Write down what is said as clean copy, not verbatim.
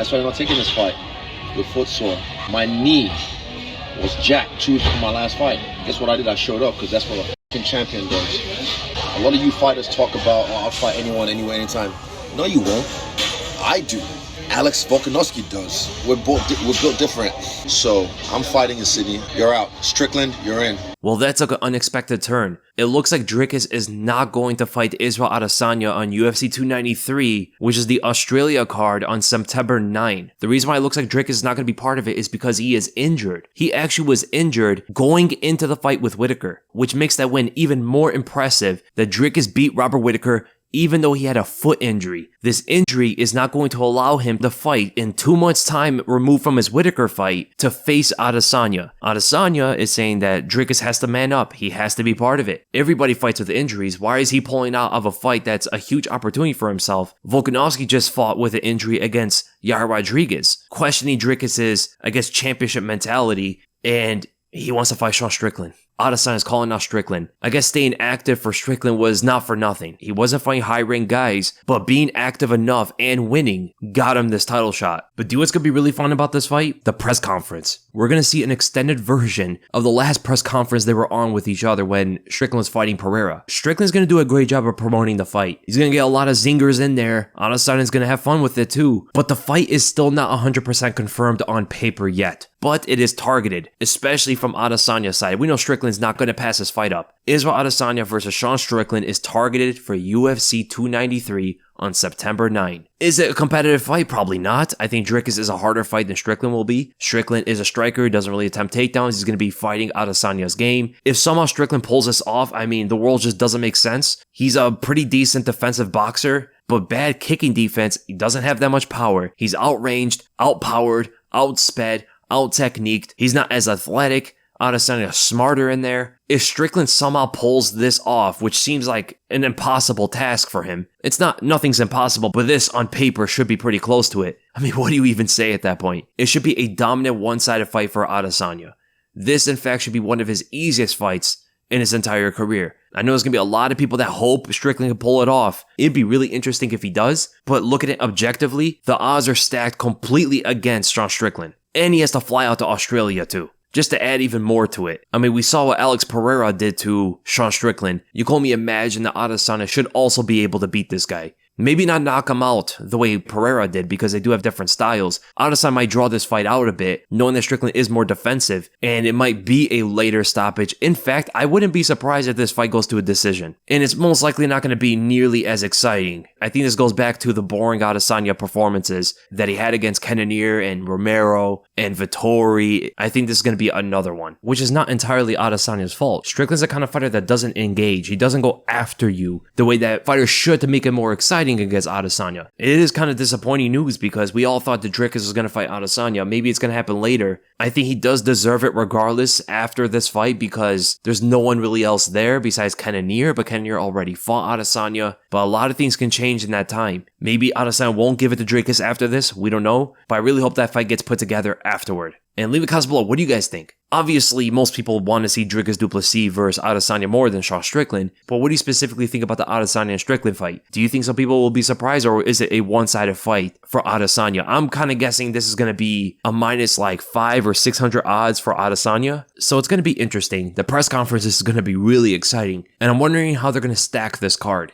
That's why I'm not taking this fight. With foot sore. My knee was jacked 2 weeks from my last fight. Guess what I did? I showed up because that's what a f***ing champion does. A lot of you fighters talk about, oh, I'll fight anyone, anywhere, anytime. No, you won't. I do. Alex Volkanovski does. We're built different. So I'm fighting in Sydney. You're out. Strickland, you're in. Well, that took an unexpected turn. It looks like Dricus is not going to fight Israel Adesanya on UFC 293, which is the Australia card on September 9. The reason why it looks like Dricus is not going to be part of it is because he is injured. He actually was injured going into the fight with Whittaker, which makes that win even more impressive that Dricus beat Robert Whittaker even though he had a foot injury. This injury is not going to allow him to fight in 2 months' time removed from his Whittaker fight to face Adesanya. Adesanya is saying that Dricus has to man up. He has to be part of it. Everybody fights with injuries. Why is he pulling out of a fight that's a huge opportunity for himself? Volkanovski just fought with an injury against Yair Rodriguez, questioning Dricus's, championship mentality, and he wants to fight Sean Strickland. Adesanya is calling out Strickland. I guess staying active for Strickland was not for nothing. He wasn't fighting high-ranked guys, but being active enough and winning got him this title shot. But do you know what's going to be really fun about this fight? The press conference. We're going to see an extended version of the last press conference they were on with each other when Strickland was fighting Pereira. Strickland's going to do a great job of promoting the fight. He's going to get a lot of zingers in there. Adesanya's going to have fun with it too. But the fight is still not 100% confirmed on paper yet. But it is targeted, especially from Adesanya's side. We know Strickland's not going to pass this fight up. Israel Adesanya versus Sean Strickland is targeted for UFC 293 on September 9. Is it a competitive fight? Probably not. I think Dricus is a harder fight than Strickland will be. Strickland is a striker, doesn't really attempt takedowns. He's going to be fighting Adesanya's game. If somehow Strickland pulls this off, the world just doesn't make sense. He's a pretty decent defensive boxer, but bad kicking defense. He doesn't have that much power. He's outranged, outpowered, outsped, out-techniqued. He's not as athletic. Adesanya is smarter in there. If Strickland somehow pulls this off, which seems like an impossible task for him, nothing's impossible, but this on paper should be pretty close to it. What do you even say at that point? It should be a dominant one-sided fight for Adesanya. This, in fact, should be one of his easiest fights in his entire career. I know there's going to be a lot of people that hope Strickland can pull it off. It'd be really interesting if he does, but look at it objectively, the odds are stacked completely against Sean Strickland. And he has to fly out to Australia too, just to add even more to it. We saw what Alex Pereira did to Sean Strickland. You can only imagine that Adesanya should also be able to beat this guy. Maybe not knock him out the way Pereira did because they do have different styles. Adesanya might draw this fight out a bit, knowing that Strickland is more defensive, and it might be a later stoppage. In fact, I wouldn't be surprised if this fight goes to a decision. And it's most likely not going to be nearly as exciting. I think this goes back to the boring Adesanya performances that he had against Cannonier and Romero and Vettori. I think this is going to be another one, which is not entirely Adesanya's fault. Strickland's the kind of fighter that doesn't engage. He doesn't go after you the way that fighters should to make it more exciting against Adesanya. It is kind of disappointing news because we all thought that Dricus was going to fight Adesanya. Maybe it's going to happen later. I think he does deserve it regardless after this fight because there's no one really else there besides Cannonier, but Cannonier already fought Adesanya. But a lot of things can change in that time. Maybe Adesanya won't give it to Dricus after this. We don't know. But I really hope that fight gets put together afterward. And leave a comment below. What do you guys think? Obviously, most people want to see Dricus Du Plessis versus Adesanya more than Sean Strickland, but what do you specifically think about the Adesanya and Strickland fight? Do you think some people will be surprised, or is it a one-sided fight for Adesanya? I'm kind of guessing this is going to be a minus 5 or 600 odds for Adesanya, so it's going to be interesting. The press conference is going to be really exciting, and I'm wondering how they're going to stack this card.